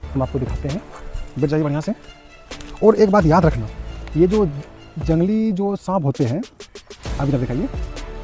हम आपको दिखाते हैं। बैठ जाइए बढ़िया से। और एक बात याद रखना, ये जो जंगली जो सांप होते हैं, आप इधर दिखाइए,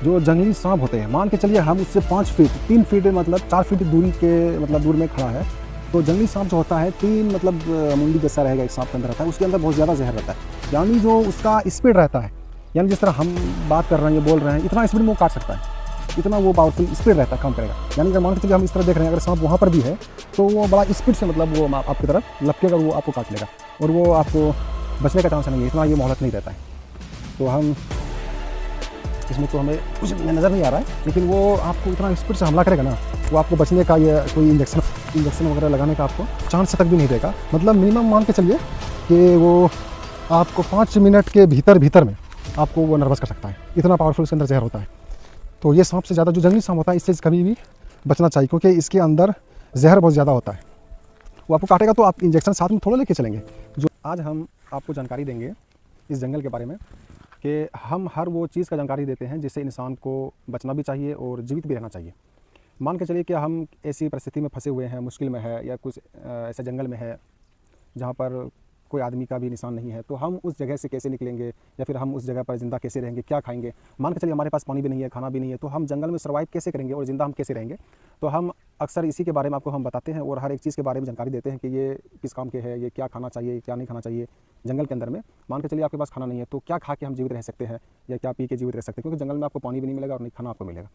जो जंगली सांप होते हैं, मान के चलिए हम उससे 5 फीट 3 फीट मतलब 4 फीट दूरी के मतलब दूर में खड़ा है, तो जंगली सांप जो होता है 3 मतलब मुंडी जैसा रहेगा एक सांप के अंदर रहता है, उसके अंदर बहुत ज़्यादा जहर रहता है। यानी जो उसका स्पीड रहता है, यानी जिस तरह हम बात कर रहे हैं, ये बोल रहे हैं, इतना स्पीड में वो काट सकता है, इतना वो पावरफुल स्पीड रहता है, काम करेगा। यानी अगर मान के चलिए हम इस तरह देख रहे हैं, अगर सांप वहाँ पर भी है तो वो बड़ा स्पीड से मतलब वो आपकी तरफ लपकेगा, वो आपको काट लेगा और वो आपको बचने का चांस नहीं है, इतना ये मोहलत नहीं रहता है। तो हम इसमें तो हमें कुछ नज़र नहीं आ रहा है, लेकिन वो आपको इतना स्पीड से हमला करेगा ना, वो आपको बचने का ये कोई इंजेक्शन वगैरह लगाने का आपको चांस तक भी नहीं देगा। मतलब मिनिमम मान के चलिए कि वो आपको 5 मिनट के भीतर में आपको वो नर्वस कर सकता है, इतना पावरफुल इसके अंदर जहर होता है। तो ये सांप से ज़्यादा जो जंगली सांप होता है, इससे कभी भी बचना चाहिए, क्योंकि इसके अंदर जहर बहुत ज़्यादा होता है। वो आपको काटेगा तो आप इंजेक्शन साथ में थोड़ा लेके चलेंगे। जो आज हम आपको जानकारी देंगे इस जंगल के बारे में, कि हम हर वो चीज़ का जानकारी देते हैं जिससे इंसान को बचना भी चाहिए और जीवित भी रहना चाहिए। मान के चलिए कि हम ऐसी परिस्थिति में फंसे हुए हैं, मुश्किल में है, या कुछ ऐसे जंगल में है जहाँ पर कोई आदमी का भी निशान नहीं है, तो हम उस जगह से कैसे निकलेंगे, या फिर हम उस जगह पर ज़िंदा कैसे रहेंगे, क्या खाएंगे। मान के चलिए हमारे पास पानी भी नहीं है, खाना भी नहीं है, तो हम जंगल में सर्वाइव कैसे करेंगे और ज़िंदा हम कैसे रहेंगे। तो हम अक्सर इसी के बारे में आपको हम बताते हैं और हर एक चीज़ के बारे में जानकारी देते हैं कि ये किस काम के है, ये क्या खाना चाहिए, क्या नहीं खाना चाहिए जंगल के अंदर में। मान के चलिए आपके पास खाना नहीं है, तो क्या खा के हम जीवित रह सकते हैं, या क्या पी के जीवित रह सकते हैं, क्योंकि जंगल में आपको पानी भी नहीं मिलेगा और नहीं खाना आपको मिलेगा।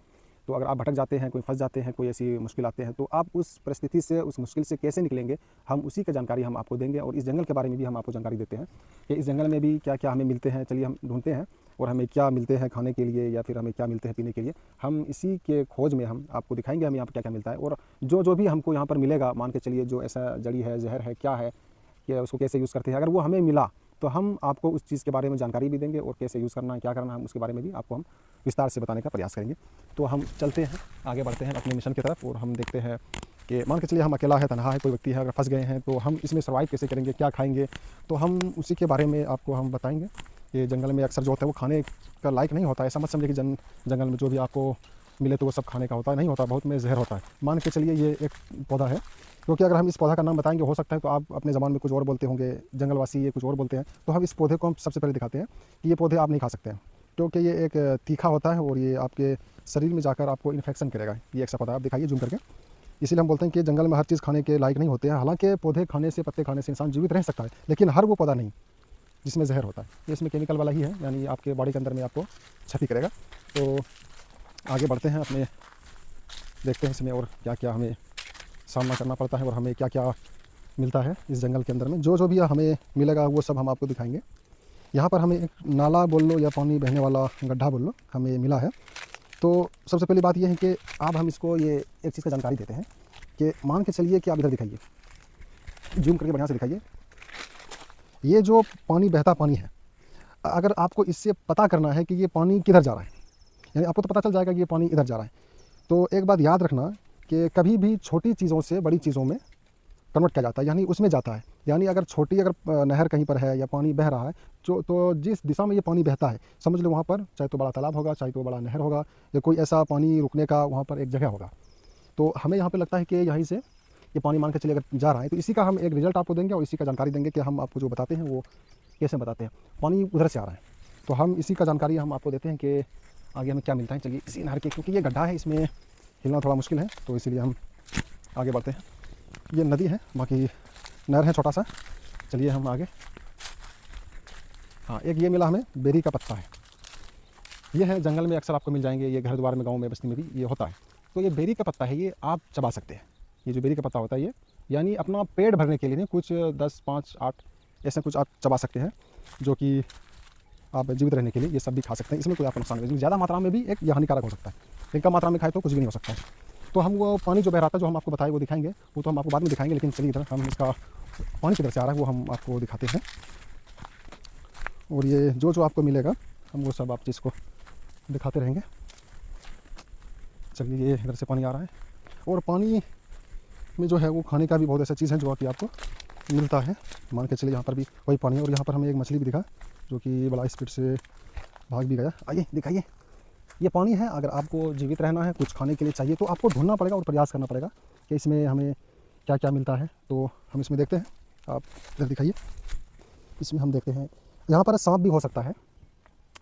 तो अगर आप भटक जाते हैं, कोई फंस जाते हैं, कोई ऐसी मुश्किल आते हैं, तो आप उस परिस्थिति से, उस मुश्किल से कैसे निकलेंगे, हम उसी की जानकारी हम आपको देंगे। और इस जंगल के बारे में भी हम आपको जानकारी देते हैं कि इस जंगल में भी क्या क्या हमें मिलते हैं। चलिए हम ढूंढते हैं और हमें क्या मिलते हैं खाने के लिए, या फिर हमें क्या मिलते हैं पीने के लिए। हम इसी के खोज में हम आपको दिखाएंगे हमें यहाँ पर क्या क्या मिलता है, और जो भी हमको यहाँ पर मिलेगा, मान के चलिए जो ऐसा जड़ी है, जहर है, क्या है, कि उसको कैसे यूज़ करते हैं, अगर वो हमें मिला तो हम आपको उस चीज़ के बारे में जानकारी भी देंगे, और कैसे यूज़ करना है, क्या करना है, हम उसके बारे में भी आपको हम विस्तार से बताने का प्रयास करेंगे। तो हम चलते हैं, आगे बढ़ते हैं अपने मिशन की तरफ, और हम देखते हैं कि मान के चलिए हम अकेला है, तनहा है, कोई व्यक्ति है, अगर फंस गए हैं तो हम इसमें सर्वाइव कैसे करेंगे, क्या खाएंगे, तो हम उसी के बारे में आपको हम बताएंगे। कि जंगल में अक्सर जो होता है वो खाने का लायक नहीं होता है। ऐसा मत समझिए कि जंगल में जो भी आपको मिले तो वो सब खाने का होता है, नहीं होता, बहुत में जहर होता है। मान के चलिए ये एक पौधा है, क्योंकि अगर हम इस पौधा का नाम बताएंगे, हो सकता है तो आप अपने ज़बान में कुछ और बोलते होंगे, जंगलवासी ये कुछ और बोलते हैं, तो हम इस पौधे को हम सबसे पहले दिखाते हैं कि ये पौधे आप नहीं खा सकते हैं, क्योंकि ये एक तीखा होता है और ये आपके शरीर में जाकर आपको इन्फेक्शन करेगा। ये एक सा पौधा, आप दिखाइए जूम करके। इसीलिए हम बोलते हैं कि जंगल में हर चीज़ खाने के लायक नहीं होते हैं। हालांकि पौधे खाने से, पत्ते खाने से इंसान जीवित रह सकता है, लेकिन हर वो पौधा नहीं जिसमें जहर होता है। ये इसमें केमिकल वाला ही है, यानी आपके बॉडी के अंदर में आपको क्षति करेगा। तो आगे बढ़ते हैं, अपने देखते हैं इसमें और क्या क्या हमें सामना करना पड़ता है और हमें क्या क्या मिलता है इस जंगल के अंदर में। जो भी हमें मिलेगा वो सब हम आपको दिखाएंगे। यहाँ पर हमें एक नाला बोल लो या पानी बहने वाला गड्ढा बोल लो, हमें मिला है। तो सबसे पहली बात यह है कि अब हम इसको ये एक चीज़ का जानकारी देते हैं कि मान के चलिए कि आप इधर दिखाइए, जूम करके बढ़िया से दिखाइए, ये जो पानी बहता पानी है, अगर आपको इससे पता करना है कि ये पानी किधर जा रहा है, यानी आपको तो पता चल जाएगा कि ये पानी इधर जा रहा है। तो एक बात याद रखना कि कभी भी छोटी चीज़ों से बड़ी चीज़ों में कन्वर्ट किया जाता है, यानी उसमें जाता है। यानी अगर छोटी अगर नहर कहीं पर है या पानी बह रहा है, जो तो जिस दिशा में ये पानी बहता है, समझ लो वहाँ पर चाहे तो बड़ा तालाब होगा, चाहे तो बड़ा नहर होगा, या कोई ऐसा पानी रुकने का वहाँ पर एक जगह होगा। तो हमें यहाँ पर लगता है कि यहीं से ये पानी मान के चलिए अगर जा रहा है, तो इसी का हम एक रिजल्ट आपको देंगे और इसी का जानकारी देंगे कि हम आपको जो बताते हैं वो कैसे बताते हैं। पानी उधर से आ रहा है, तो हम इसी का जानकारी हम आपको देते हैं कि आगे हमें क्या मिलता है। चलिए इसी नहर के, क्योंकि ये गड्ढा है, इसमें हिलना थोड़ा मुश्किल है, तो इसीलिए हम आगे बढ़ते हैं। ये नदी है, बाकी नहर है छोटा सा। चलिए हम आगे। हाँ, एक ये मिला हमें, बेरी का पत्ता है। ये है जंगल में अक्सर आपको मिल जाएंगे, ये घर द्वार में, गाँव में, बस्ती में भी ये होता है। तो ये बेरी का पत्ता है, ये आप चबा सकते हैं। ये जो बेरी का पत्ता होता है ये, यानी अपना पेट भरने के लिए कुछ 10, 5, 8 ऐसे कुछ आप चबा सकते हैं, जो कि आप जीवित रहने के लिए ये सब भी खा सकते हैं। इसमें कोई आपको नुकसान नहीं है। ज़्यादा मात्रा में भी एक ये हानिकारक हो सकता है, लेकिन कम मात्रा में खाए तो कुछ भी नहीं हो सकता है। तो हम वो पानी जो बह रहा था, जो हम आपको बताए वो दिखाएंगे, वो तो हम आपको बाद में दिखाएंगे, लेकिन चलिए इधर हम इसका पानी किधर से आ रहा है वो हम आपको दिखाते हैं। और ये जो आपको मिलेगा हम वो सब आप चीज़ को दिखाते रहेंगे। चलिए ये इधर से पानी आ रहा है, और पानी में जो है वो खाने का भी बहुत ऐसा चीज़ है जो कि आपको मिलता है। मान के चलिए यहाँ पर भी वही पानी है, और यहाँ पर हमें एक मछली भी दिखा जो कि बड़ा स्पीड से भाग भी गया। आइए दिखाइए, ये पानी है। अगर आपको जीवित रहना है, कुछ खाने के लिए चाहिए, तो आपको ढूंढना पड़ेगा और प्रयास करना पड़ेगा कि इसमें हमें क्या क्या मिलता है, तो हम इसमें देखते हैं। आप इधर दिखाइए, इसमें हम देखते हैं यहाँ पर सांप भी हो सकता है।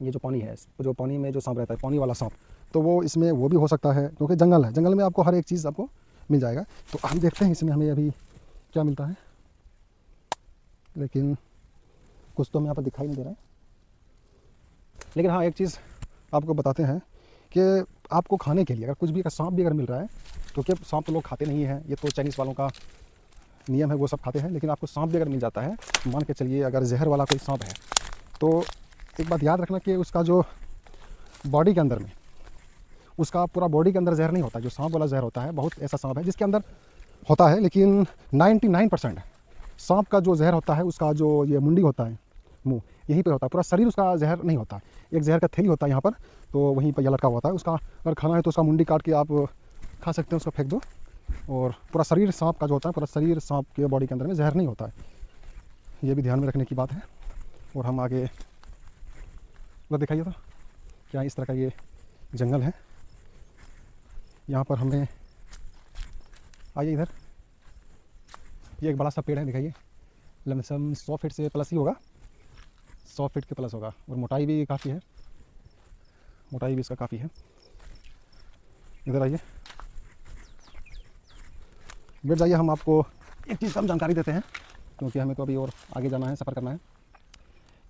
ये जो पानी है, जो पानी में जो सांप रहता है, पानी वाला सांप, तो वो इसमें वो भी हो सकता है, क्योंकि जंगल है, जंगल में आपको हर एक चीज़ आपको मिल जाएगा। तो हम देखते हैं इसमें हमें अभी क्या मिलता है, लेकिन कुछ तो हमें यहाँ पर दिखाई नहीं दे रहा है। लेकिन हाँ, एक चीज़ आपको बताते हैं कि आपको खाने के लिए अगर कुछ भी, अगर सांप भी अगर मिल रहा है, क्योंकि सांप तो लोग खाते नहीं हैं, ये तो चाइनीज़ वालों का नियम है, वो सब खाते हैं। लेकिन आपको सांप भी अगर मिल जाता है, मान के चलिए अगर जहर वाला कोई सांप है, तो एक बात याद रखना कि उसका जो बॉडी के अंदर में, उसका पूरा बॉडी के अंदर जहर नहीं होता। जो सांप वाला जहर होता है, बहुत ऐसा सांप है जिसके अंदर होता है, लेकिन 99% सांप का जो जहर होता है, उसका जो ये मुंडी होता है, मुंह, यहीं पे होता है। पूरा शरीर उसका जहर नहीं होता। एक जहर का थैली होता है यहाँ पर, तो वहीं पर यह लटका होता है। उसका अगर खाना है तो उसका मुंडी काट के आप खा सकते हैं, उसको फेंक दो। और पूरा शरीर सांप का जो होता है, पूरा शरीर सांप के बॉडी के अंदर में जहर नहीं होता है। ये भी ध्यान में रखने की बात है। और हम आगे उधर दिखाइए तो क्या इस तरह का ये जंगल है। यहाँ पर हमें आइए इधर, ये एक बड़ा सा पेड़ है, दिखाइए। लमसम 100 फीट से प्लस ही होगा, 100 फीट के प्लस होगा। और मोटाई भी काफ़ी है, मोटाई भी इसका काफ़ी है। इधर आइए, बैठ जाइए। हम आपको एक चीज़ कम जानकारी देते हैं, क्योंकि हमें तो अभी और आगे जाना है, सफ़र करना है।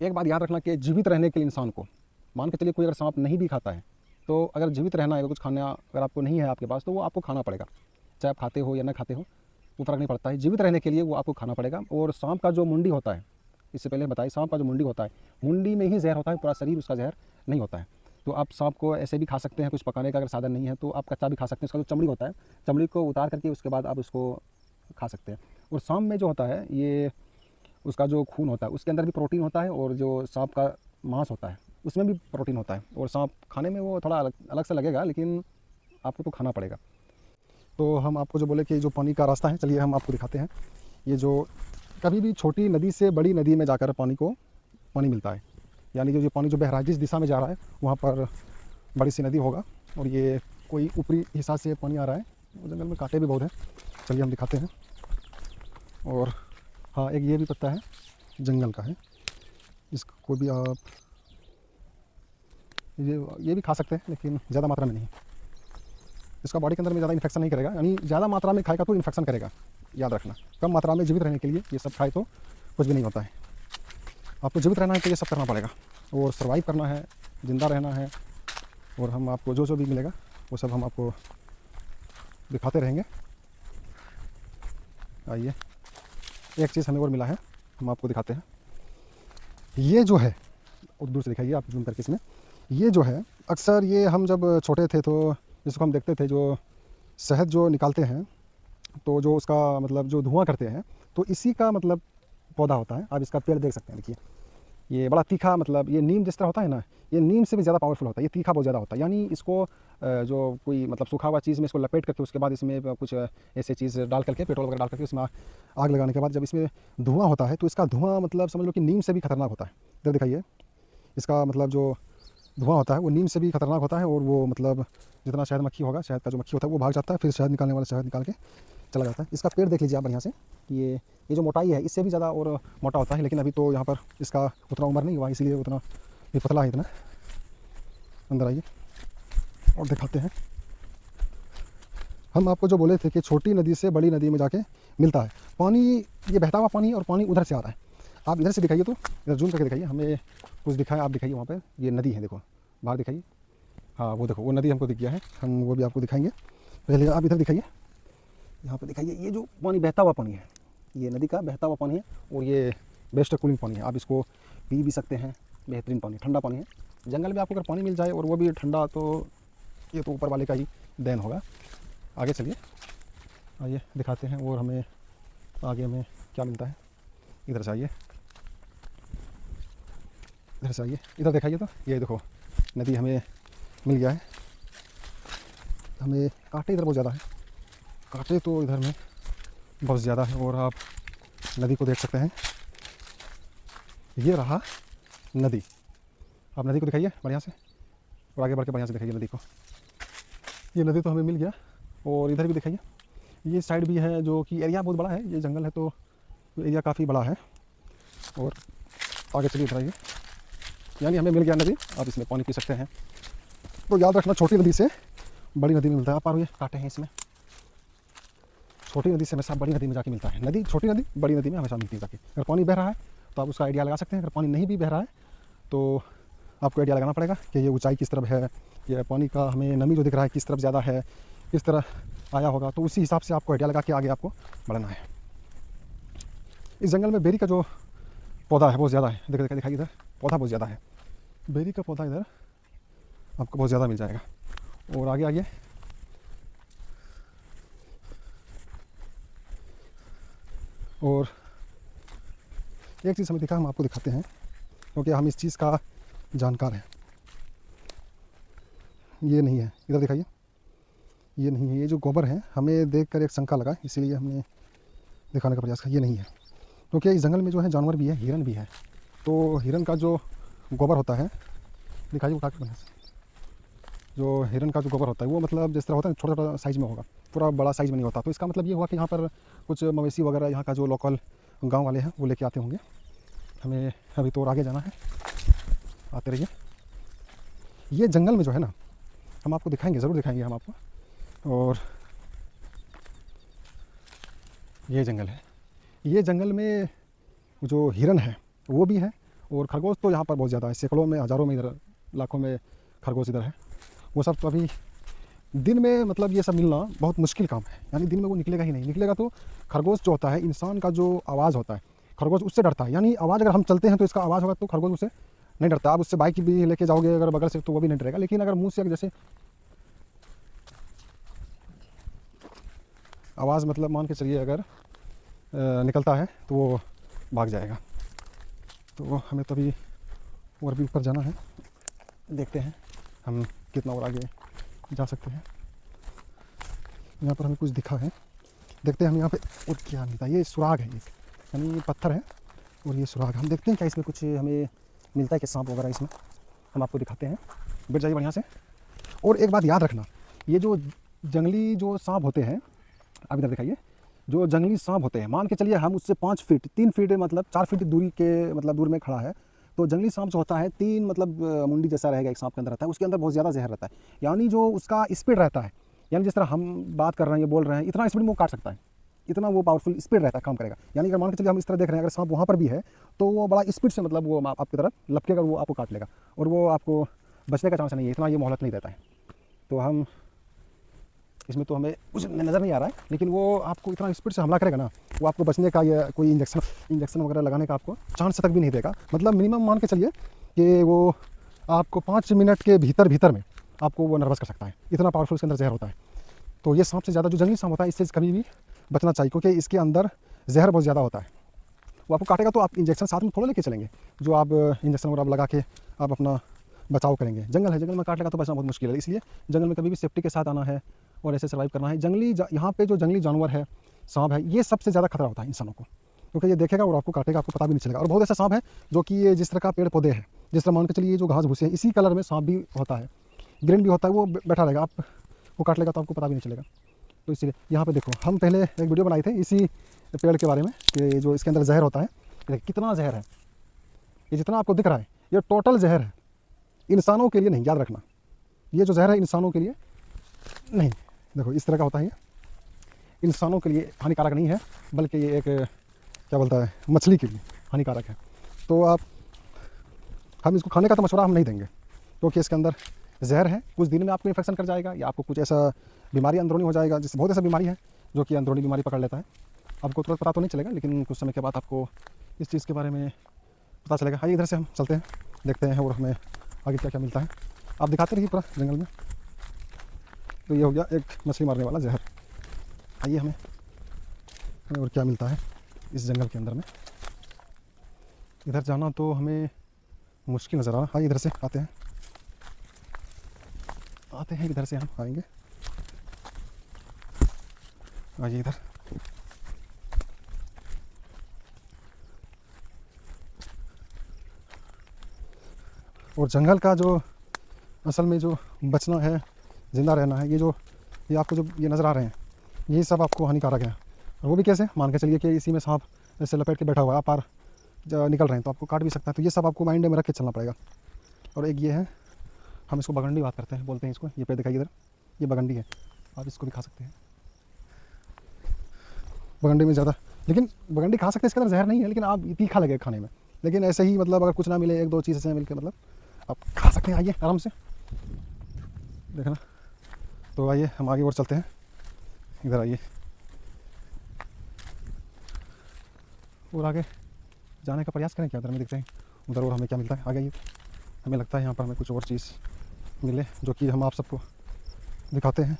एक बात याद रखना कि जीवित रहने के लिए इंसान को, मान के चलिए कोई अगर सांप नहीं भी खाता है, तो अगर जीवित रहना है, कुछ खाना अगर आपको नहीं है आपके पास, तो वो आपको खाना पड़ेगा। चाहे आप खाते हो या ना खाते हो, वो फ़र्क नहीं पड़ता है। जीवित रहने के लिए वो आपको खाना पड़ेगा। और सांप का जो मुंडी होता है, इससे पहले बताइए, सांप का जो मुंडी होता है, मुंडी में ही जहर होता है, पूरा शरीर उसका जहर नहीं होता है। तो आप सांप को ऐसे भी खा सकते हैं, कुछ पकाने का अगर साधन नहीं है तो आप कच्चा भी खा सकते हैं। उसका जो चमड़ी होता है, चमड़ी को उतार करके उसके बाद आप उसको खा सकते हैं। और सांप में जो होता है, ये उसका जो खून होता है, उसके अंदर भी प्रोटीन होता है। और जो सांप का मांस होता है, उसमें भी प्रोटीन होता है। और सांप खाने में वो थोड़ा अलग से लगेगा, लेकिन आपको तो खाना पड़ेगा। तो हम आपको जो बोले कि जो पानी का रास्ता है, चलिए हम आपको दिखाते हैं। ये जो कभी भी छोटी नदी से बड़ी नदी में जाकर पानी मिलता है, यानी जो पानी जो बह रहा है, जिस दिशा में जा रहा है वहाँ पर बड़ी सी नदी होगा। और ये कोई ऊपरी हिस्सा से पानी आ रहा है। जंगल में कांटे भी बहुत हैं, चलिए हम दिखाते हैं। और हाँ, एक ये भी पत्ता है, जंगल का है, इसको भी आप ये भी खा सकते हैं, लेकिन ज़्यादा मात्रा में नहीं। इसका बॉडी के अंदर में ज़्यादा इन्फेक्शन नहीं करेगा, यानी ज़्यादा मात्रा में खाएगा तो इन्फेक्शन करेगा, याद रखना। कम मात्रा में जीवित रहने के लिए ये सब खाए तो कुछ भी नहीं होता है। आपको जीवित रहना है तो ये सब करना पड़ेगा, और सर्वाइव करना है, ज़िंदा रहना है। और हम आपको जो भी मिलेगा वो सब हम आपको दिखाते रहेंगे। आइए, एक चीज़ हमें और मिला है, हम आपको दिखाते हैं। ये जो है, और दूर से दिखाइए आप जूम करके इसमें, ये जो है अक्सर ये हम जब छोटे थे तो इसको हम देखते थे, जो शहद जो निकालते हैं, तो जो उसका मतलब जो धुआं करते हैं, तो इसी का मतलब पौधा होता है। आप इसका पेड़ देख सकते हैं, देखिए ये बड़ा तीखा, मतलब ये नीम जिस तरह होता है ना, ये नीम से भी ज़्यादा पावरफुल होता है। ये तीखा बहुत ज़्यादा होता है, यानी इसको जो कोई मतलब सूखा हुआ चीज़ में इसको लपेट करके उसके बाद इसमें कुछ ऐसे चीज़ डाल करके, पेट्रोल वगैरह डाल करके उसमें आग लगाने के बाद जब इसमें धुआं होता है, तो इसका धुआं मतलब समझ लो कि नीम से भी खतरनाक होता है। इधर दिखाइए, इसका मतलब जो धुआं होता है वो नीम से भी खतरनाक होता है। और वो मतलब जितना शहद मक्खी होगा, शहद का जो मक्खी होता है वो भाग जाता है, फिर शहद निकालने वाला शहद निकाल के चला जाता है। इसका पेड़ देख लीजिए आप बढ़िया से, ये जो मोटाई है इससे भी ज़्यादा और मोटा होता है, लेकिन अभी तो यहाँ पर इसका उतना उम्र नहीं हुआ, इसलिए उतना ये पतला है इतना। अंदर आइए और दिखाते हैं। हम आपको जो बोले थे कि छोटी नदी से बड़ी नदी में जाके मिलता है पानी, ये बहता हुआ पानी, और पानी उधर से आ रहा है। आप इधर से दिखाइए, तो इधर जूम करके दिखाइए, हमें कुछ दिखाएं, आप दिखाइए। वहाँ पे ये नदी है, देखो बाहर दिखाइए। हाँ वो देखो, वो नदी हमको दिख गया है, हम वो भी आपको दिखाएंगे। पहले आप इधर दिखाइए, यहाँ पे दिखाइए। ये जो पानी बहता हुआ पानी है, ये नदी का बहता हुआ पानी है, और ये बेस्ट कूलिंग पानी है। आप इसको पी भी सकते हैं, बेहतरीन पानी, ठंडा पानी है। जंगल में आपको अगर पानी मिल जाए और वो भी ठंडा, तो ये तो ऊपर वाले का ही देन होगा। आगे चलिए, आइए दिखाते हैं और हमें आगे में क्या मिलता है। इधर से आइए, इधर से आइए, इधर दिखाइए। तो ये देखो नदी हमें मिल गया है। हमें कांटे इधर बहुत ज़्यादा है, कांटे तो इधर में बहुत ज़्यादा है। और आप नदी को देख सकते हैं, ये रहा नदी। आप नदी को दिखाइए बढ़िया से, और आगे बढ़ के बढ़िया से दिखाइए नदी को। ये नदी तो हमें मिल गया। और इधर भी दिखाइए, ये साइड भी है जो कि एरिया बहुत बड़ा है, ये जंगल है तो एरिया काफ़ी बड़ा है। और आगे चलिए इधर आइए, यानी हमें मिल गया नदी, आप इसमें पानी पी सकते हैं। तो याद रखना छोटी नदी से बड़ी नदी में मिलता है। आप पार काटे हैं इसमें, छोटी नदी से हमेशा बड़ी नदी में जाके मिलता है। नदी छोटी नदी बड़ी नदी में हमेशा मिलती है जाके। अगर पानी बह रहा है तो आप उसका आइडिया लगा सकते हैं, अगर पानी नहीं भी बह रहा है तो आपको आइडिया लगाना पड़ेगा कि ये ऊंचाई किस तरफ है, ये पानी का हमें नमी जो दिख रहा है किस तरफ ज़्यादा है, किस तरह आया होगा, तो उसी हिसाब से आपको आइडिया लगा के आगे आपको बढ़ना है। इस जंगल में बेरी का जो पौधा है बहुत ज़्यादा है, देखिए दिखाई इधर पौधा बहुत ज़्यादा है, बेरी का पौधा इधर आपको बहुत ज़्यादा मिल जाएगा। और आगे आगे और एक चीज़ हमें दिखा, हम आपको दिखाते हैं क्योंकि हम इस चीज़ का जानकार हैं। ये नहीं है, इधर दिखाइए, ये नहीं है। ये जो गोबर है हमें देखकर एक शंका लगा, इसीलिए हमने दिखाने का प्रयास किया। ये नहीं है क्योंकि इस जंगल में जो है जानवर भी है, हिरन भी है। तो हिरन का जो गोबर होता है, दिखाइए उठा के, जो हिरन का जो गोबर होता है वो मतलब जिस तरह होता है छोटा छोटा साइज़ में होगा, पूरा बड़ा साइज़ में नहीं होता। तो इसका मतलब ये हुआ कि यहाँ पर कुछ मवेशी वगैरह यहाँ का जो लोकल गांव वाले हैं वो लेके आते होंगे। हमें अभी तो और आगे जाना है, आते रहिए। ये जंगल में जो है ना, हम आपको दिखाएंगे, ज़रूर दिखाएंगे हम आपको। और ये जंगल है, ये जंगल में जो हिरन है वो भी है, और खरगोश तो यहाँ पर बहुत ज़्यादा है, सैकड़ों में हज़ारों में इधर लाखों में खरगोश इधर है। वो सब तो अभी दिन में मतलब ये सब मिलना बहुत मुश्किल काम है, यानी दिन में वो निकलेगा ही नहीं। निकलेगा तो खरगोश जो होता है, इंसान का जो आवाज़ होता है, खरगोश उससे डरता है। यानी आवाज़ अगर हम चलते हैं तो इसका आवाज़ होगा तो खरगोश उससे नहीं डरता। आप उससे बाइक भी लेके जाओगे अगर बगल से तो वो भी नहीं डरेगा, लेकिन अगर मुँह से जैसे आवाज़ मतलब मान के चलिए अगर निकलता है तो वो भाग जाएगा। तो हमें तो अभी और भी ऊपर जाना है, देखते हैं हम कितना और आगे जा सकते हैं। यहाँ पर हमें कुछ दिखा है, देखते हैं हम यहाँ पे और क्या मिलता है। ये सुराग है, यानी ये पत्थर है और ये सुराग। हम देखते हैं क्या इसमें कुछ हमें मिलता है कि सांप वगैरह, इसमें हम आपको दिखाते हैं। बैठ जाइए बढ़िया से। और एक बात याद रखना, ये जो जंगली जो सांप होते हैं, आप इधर दिखाइए, जो जंगली सांप होते हैं, मान के चलिए हम उससे 5 फीट 3 फीट मतलब 4 फीट दूरी के मतलब दूर में खड़ा है, तो जंगली सांप जो होता है 3 मतलब मुंडी जैसा रहेगा, एक सांप के अंदर रहता है, उसके अंदर बहुत ज़्यादा जहर रहता है। यानी जो उसका स्पीड रहता है, यानी जिस तरह हम बात कर रहे हैं, ये बोल रहे हैं, इतना स्पीड में वो काट सकता है, इतना वो पावरफुल स्पीड रहता है, काम करेगा। यानी अगर मान के चलिए हम इस तरह देख रहे हैं, अगर सांप वहाँ पर भी है तो वो बड़ा स्पीड से मतलब वो आपकी तरफ लपकेगा, वो आपको काट लेगा और वो आपको बचने का चांस नहीं है, इतना ये मोहलत नहीं देता है। तो हम इसमें तो हमें कुछ नज़र नहीं आ रहा है, लेकिन वो आपको इतना स्पीड से हमला करेगा ना, वो आपको बचने का या कोई इंजेक्शन वगैरह लगाने का आपको चांस तक भी नहीं देगा। मतलब मिनिमम मान के चलिए कि वो आपको 5 मिनट के भीतर में आपको वो नर्वस कर सकता है, इतना पावरफुल इसके अंदर जहर होता है। तो ये सांप से ज़्यादा जो जंगली सांप होता है, इससे कभी भी बचना चाहिए, क्योंकि इसके अंदर जहर बहुत ज़्यादा होता है। वो आपको काटेगा तो आप इंजेक्शन साथ में थोड़ा लेके चलेंगे, जो आप इंजेक्शन वगैरह लगा के आप अपना बचाव करेंगे। जंगल है, जंगल में काट लेगा तो बचना बहुत मुश्किल है, इसलिए जंगल में कभी भी सेफ्टी के साथ आना है और ऐसे सर्वाइव करना है। यहाँ पे जो जंगली जानवर है, सांप है, ये सबसे ज़्यादा खतरा होता है इंसानों को, क्योंकि ये देखेगा और आपको काटेगा, आपको पता भी नहीं चलेगा। और बहुत ऐसा सांप है जो कि ये जिस तरह का पेड़ पौधे हैं, जिस तरह मान के चलिए ये जो घास भूसे हैं, इसी कलर में सांप भी होता है, ग्रीन भी होता है, वो बैठा रहेगा, आप वो काट लेगा तो आपको पता भी नहीं चलेगा। तो इसलिए यहाँ पे देखो, हम पहले एक वीडियो बनाए थे इसी पेड़ के बारे में कि जो इसके अंदर जहर होता है, कितना जहर है, ये जितना आपको दिख रहा है ये टोटल जहर है, इंसानों के लिए नहीं, याद रखना। ये जो जहर है इंसानों के लिए नहीं, देखो इस तरह का होता है, ये इंसानों के लिए हानिकारक नहीं है, बल्कि ये एक क्या बोलता है, मछली के लिए हानिकारक है। तो हम इसको खाने का तो मशवरा हम नहीं देंगे, क्योंकि इसके अंदर जहर है, कुछ दिन में आपको इन्फेक्शन कर जाएगा या आपको कुछ ऐसा बीमारी अंदरूनी हो जाएगा। जैसे बहुत ऐसा बीमारी है जो कि अंदरूनी बीमारी पकड़ लेता है, आपको तुरंत पता तो नहीं चलेगा, लेकिन कुछ समय के बाद आपको इस चीज़ के बारे में पता चलेगा। आइए इधर से हम चलते हैं, देखते हैं और हमें आगे क्या क्या मिलता है। आप दिखाते रहिए पूरा जंगल में। तो ये हो गया एक मछली मारने वाला जहर। आइए हमें और क्या मिलता है इस जंगल के अंदर में। इधर जाना तो हमें मुश्किल नज़र आ रहा। आइए इधर से आते हैं इधर से हम आएंगे। आइए इधर, और जंगल का जो असल में जो बचना है, ज़िंदा रहना है, ये आपको जो ये नज़र आ रहे हैं, यही सब आपको हानिकारक है। और वो भी कैसे, मान के चलिए कि इसी में सांप ऐसे लपेट के बैठा हुआ है, आप पार निकल रहे हैं तो आपको काट भी सकता है। तो ये सब आपको माइंड में रख के चलना पड़ेगा। और एक ये है, हम इसको बगंडी बात करते हैं, बोलते हैं इसको, ये पेड़ दिखाइए इधर, ये बगंडी है, आप इसको भी खा सकते हैं। बगंडी में ज़्यादा, लेकिन बगंडी खा सकते हैं, इसके अंदर जहर नहीं है, लेकिन आप तीखा लगेगा खाने में। लेकिन ऐसे ही मतलब अगर कुछ ना मिले, एक दो चीज़ से मिल के मतलब आप खा सकते हैं। आइए आराम से देखना। तो आइए हम आगे और चलते हैं, इधर आइए। और आगे जाने का प्रयास करें क्या, उधर में देखते हैं उधर और हमें क्या मिलता है। आगे आइए, हमें लगता है यहाँ पर हमें कुछ और चीज़ मिले जो कि हम आप सबको दिखाते हैं।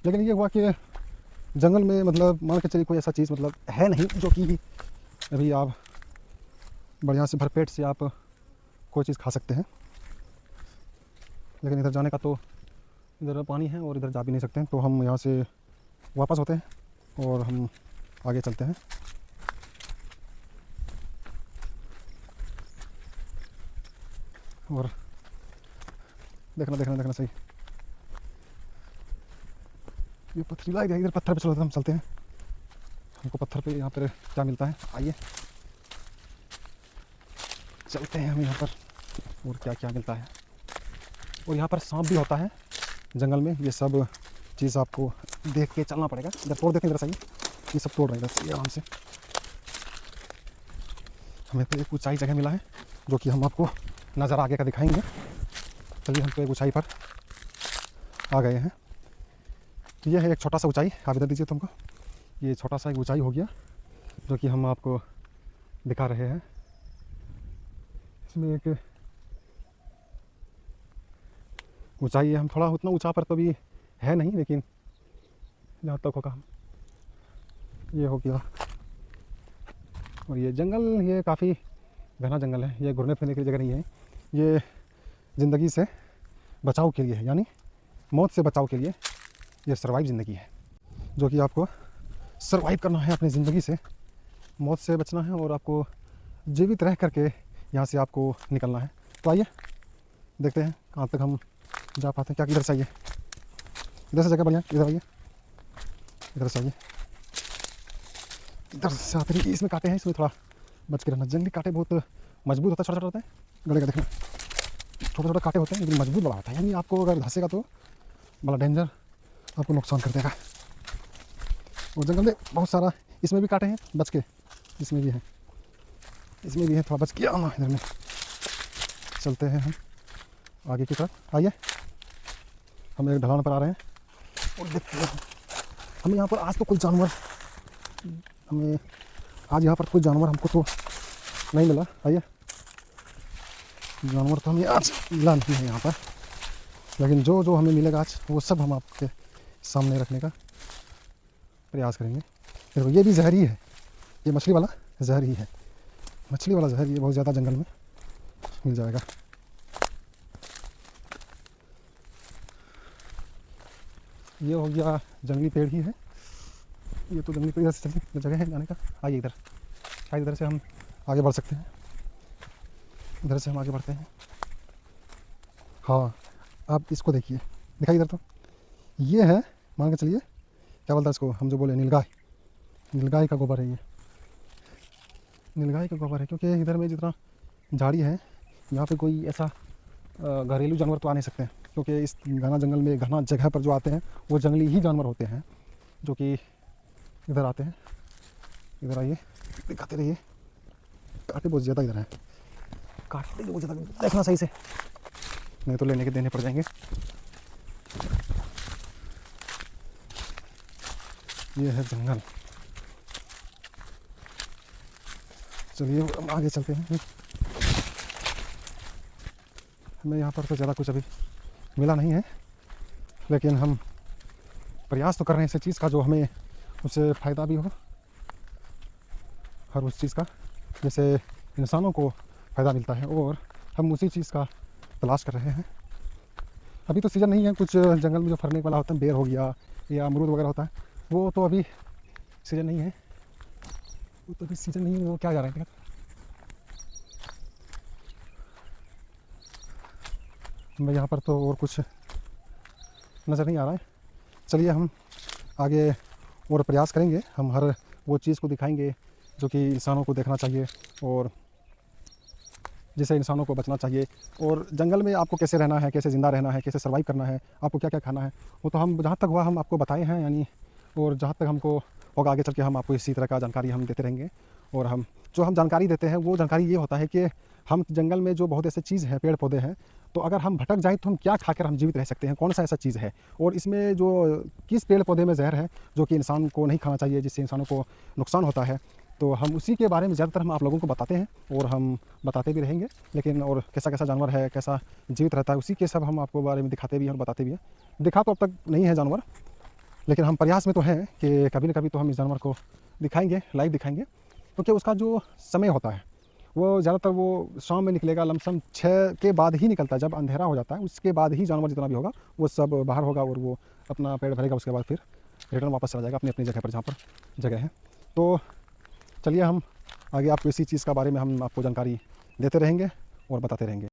लेकिन ये हुआ कि जंगल में मतलब मान के चलिए कोई ऐसा चीज़ मतलब है नहीं जो कि अभी आप बढ़िया से भरपेट से आप कोई चीज़ खा सकते हैं। लेकिन इधर जाने का तो, इधर पानी है और इधर जा भी नहीं सकते हैं, तो हम यहाँ से वापस होते हैं और हम आगे चलते हैं। और देखना देखना देखना सही, ये पथरीला है, इधर पत्थर पे चलो, हम चलते हैं। हमको पत्थर पे यहाँ पर क्या मिलता है, आइए चलते हैं हम यहाँ पर और क्या क्या मिलता है। और यहाँ पर सांप भी होता है जंगल में, ये सब चीज़ आपको देख के चलना पड़ेगा। इधर तोड़ देते हैं, इधर सही, ये सब तोड़ रहे हैं इधर आराम से। हमें तो एक ऊंचाई जगह मिला है जो कि हम आपको नज़र आगे का दिखाएंगे। चलिए, हम तो एक ऊंचाई पर आ गए हैं। तो ये है एक छोटा सा ऊंचाई, आप इधर दीजिए तुमको, ये छोटा सा एक ऊंचाई हो गया जो कि हम आपको दिखा रहे हैं। इसमें एक ऊंचाई है, हम थोड़ा उतना ऊंचा पर तो भी है नहीं, लेकिन जहाँ तक होगा ये हो गया। और ये जंगल, ये काफ़ी घना जंगल है, ये घूमने फिरने की जगह नहीं है, ये ज़िंदगी से बचाव के लिए है, यानी मौत से बचाव के लिए ये सर्वाइव ज़िंदगी है, जो कि आपको सर्वाइव करना है अपनी ज़िंदगी से, मौत से बचना है और आपको जीवित रह करके यहाँ से आपको निकलना है। तो आइए देखते हैं कहाँ तक हम जा पाते हैं। क्या इधर से आइए, इधर से जगह बढ़िया, इधर आइए, इधर से आइए, इधर से आते हैं। इसमें कांटे हैं, इसमें थोड़ा बच के रहना, जंगली कांटे बहुत मजबूत होता है, छोटा छोटा होता है, गले का देखना, छोटे छोटे कांटे होते हैं लेकिन मजबूत बड़ा होता है, यानी आपको अगर धंसेगा तो बड़ा डेंजर, आपको नुकसान कर देगा। और जंगल में बहुत सारा, इसमें भी कांटे हैं, बच के, इसमें भी है, इसमें भी है, थोड़ा बच के आना। इधर में चलते हैं हम आगे की तरफ। आइए, हम एक ढलान पर आ रहे हैं और देखते हैं हमें यहाँ पर आज तो कोई जानवर, हमें आज यहाँ पर कोई जानवर हमको तो नहीं मिला। आइए, जानवर तो हमें आज मिला नहीं है यहाँ पर, लेकिन जो जो हमें मिलेगा आज वो सब हम आपके सामने रखने का प्रयास करेंगे। देखो, ये भी जहर ही है, ये मछली वाला जहर ही है, मछली वाला जहर, ये बहुत ज़्यादा जंगल में मिल जाएगा। ये हो गया जंगली पेड़ ही है, ये तो जंगली पेड़, इधर से चलिए, जगह है जाने का। आइए इधर, शायद इधर से हम आगे बढ़ सकते हैं, इधर से हम आगे बढ़ते हैं। हाँ, आप इसको देखिए, दिखाई इधर, तो ये है, मान के चलिए क्या बोलता है इसको, हम जो बोले नीलगाय, नीलगाय का गोबर है ये, नीलगाय का गोबर है। क्योंकि इधर में जितना झाड़ी है, यहाँ पे कोई ऐसा घरेलू जानवर तो आ नहीं सकते हैं, क्योंकि इस घना जंगल में, घना जगह पर जो आते हैं वो जंगली ही जानवर होते हैं जो कि इधर आते हैं। इधर आइए, दिखाते रहिए, कांटे बहुत ज़्यादा इधर हैं, कांटे बहुत ज़्यादा, देखना सही से, नहीं तो लेने के देने पड़ जाएंगे। ये है जंगल, चलिए हम आगे चलते हैं। हमें यहाँ पर तो ज़्यादा कुछ अभी मिला नहीं है, लेकिन हम प्रयास तो कर रहे हैं ऐसे चीज़ का जो हमें उससे फ़ायदा भी हो, हर उस चीज़ का जैसे इंसानों को फ़ायदा मिलता है, और हम उसी चीज़ का तलाश कर रहे हैं। अभी तो सीज़न नहीं है, कुछ जंगल में जो फरने वाला होता है, बेर हो गया या अमरूद वगैरह होता है, वो तो अभी सीज़न नहीं है, वो तो अभी सीज़न नहीं है। वो क्या जा रहा है, हमें यहाँ पर तो और कुछ नज़र नहीं आ रहा है। चलिए हम आगे और प्रयास करेंगे। हम हर वो चीज़ को दिखाएंगे जो कि इंसानों को देखना चाहिए और जिससे इंसानों को बचना चाहिए। और जंगल में आपको कैसे रहना है, कैसे ज़िंदा रहना है, कैसे सर्वाइव करना है, आपको क्या क्या खाना है, वो तो हम जहाँ तक हुआ हम आपको बताए हैं यानी। और जहाँ तक हमको होगा आगे चल के हम आपको इसी तरह का जानकारी हम देते रहेंगे। और हम जो हम जानकारी देते हैं वो जानकारी ये होता है कि हम जंगल में जो बहुत ऐसे चीज़ हैं, पेड़ पौधे हैं, तो अगर हम भटक जाएँ तो हम क्या खाकर हम जीवित रह सकते हैं, कौन सा ऐसा चीज़ है और इसमें जो किस पेड़ पौधे में ज़हर है जो कि इंसान को नहीं खाना चाहिए, जिससे इंसानों को नुकसान होता है। तो हम उसी के बारे में ज़्यादातर हम आप लोगों को बताते हैं और हम बताते भी रहेंगे। लेकिन और कैसा कैसा जानवर है, कैसा जीवित रहता है, उसी के सब हम आपको बारे में दिखाते भी हैं और बताते भी हैं। दिखा तो अब तक नहीं है जानवर, लेकिन हम प्रयास में तो हैं कि कभी न कभी तो हम इस जानवर को दिखाएंगे, लाइव दिखाएंगे। क्योंकि उसका जो समय होता है वो ज़्यादातर वो शाम में निकलेगा, लमसम 6 के बाद ही निकलता है। जब अंधेरा हो जाता है उसके बाद ही जानवर जितना भी होगा वो सब बाहर होगा और वो अपना पेट भरेगा। उसके बाद फिर रिटर्न वापस चला जाएगा अपनी अपनी जगह पर, जहाँ पर जगह है। तो चलिए हम आगे आपको इसी चीज़ का बारे में हम आपको जानकारी देते रहेंगे और बताते रहेंगे।